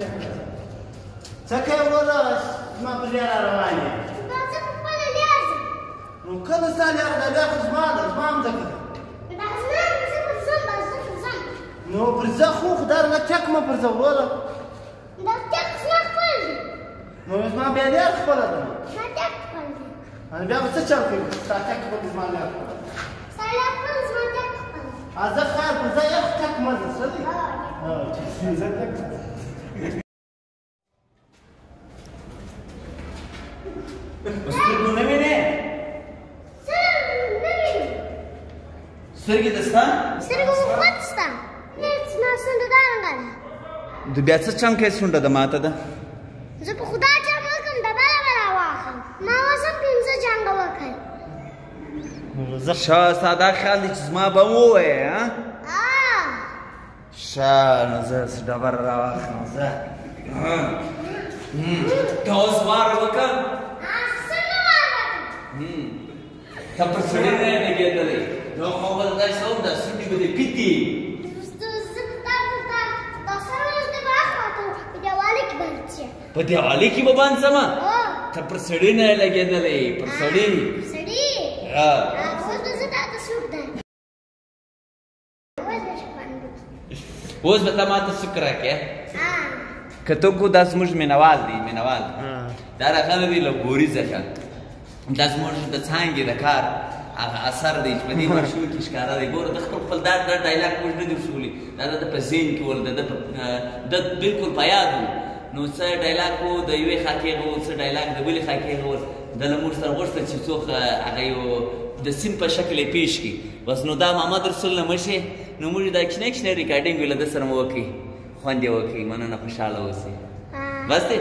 څه کوې وروره زما په لاره روان یې دا زه په خپله لار ځم نو کله ستا لاره ده بیا خو زما ده زما مځکه ده دا زما زه پر ځم زه پر ځم نو پر ځه خو خدای راله ټک مه پر ځه وروره دا ټک زما خپل دی نو زما بیا لار خپله ده دا ټک خپل دی نو بیا به څه چل کوې ستا ټک خپل زما لار خپله ستا لار خپل زما ټک خپل دی زه خیر پر ځه یخ ټک مه ځه څه دی زه ټک سترګو نه وینې سترګې دې ستا سترګو مو خود ستا زما سونډه دا رنګه ده د بیا څه چمکې شونډه ده ماته ده زه په خدای جام وکړم ډبله به راواخلم ما اوس هم 5 جنګه وکړل ښه ستا دا خیال دی چې زما به ووایې ښه نو زه ډبره راواخلم زه ته اوس وار وکړم ته پر سړي نه یې لګېدلی نو خو به داسې وم دا سونډې به دې پیتې په دیوالۍ کې به بند شمه ته پر سړي نه یې لګېدلی پر سړي اوس به ته ماته سوک راکړې که ته کو دا زموږ مینهوال دی مینهوال دا راغلی دی له ګوري څخه دا زموږ د څانګې د کار هغه اثر دی چې په دې مشهور کې ښکاره دی ګوره د خپل دا ډایلاګ موږ نه دي وښولي دا د په ذهن کې ول د بلکل په یاد و نو څه ډایلاګ و د یوې خاکې هغه و څه ډایلاګ د بلې خاکې هغه و ده له موږ سره غوښتل چې څوک هغه یو د سین په شکل یې پیش کړي بس نو دا محمد رسول نه مشي نو موږ دا کښنه کښنه ریکارډینګ وي له ده سره مو وکړي خوند یې وکړي مننه خوشحاله اوسئ بس دی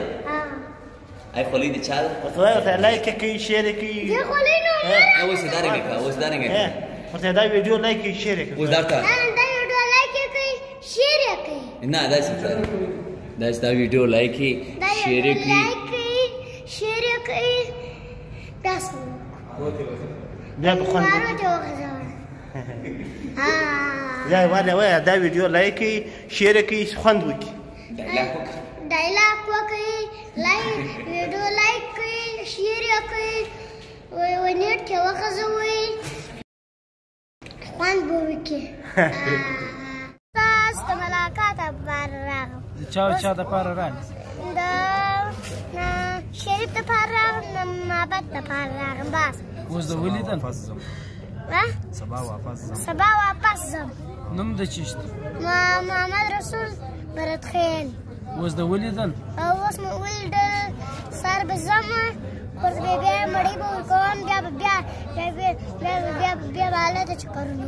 ای خولۍ د چا ده ورته وایه ورته لایک یې کوي شیر یې کوي اوس یې دارنګه کوه اوس دارنګه کوه ورته دا ویډیو لایک یې شیر یې کوي اوس دا ورته شیر یې کوي نه داسې داسې دا ویډیو لایک یې شیر یې کوي شیر یې کوي داسې بیا به خوند بیا یې وایه دا ویډیو لایک یې شیر یې کوي خوند وکړي ډایلاګ وکړئ ویډیو لایک کړئ شیر یې کړئ نیټ کې وغځوئ خوند به وکړي تاسو د ملاقات لپاره راغلم د چا دپاره راغلې د شریف دپاره راغلم د محبت دپاره راغلم بس اوس د ولیدل سبا واپس ځم نوم د چی شته محمد رسول برتخیل اوس د ولیدل اوس مې ولیدل سر به ځم اوس بیا مړۍ به ورکوم بیا به هلته چکرونه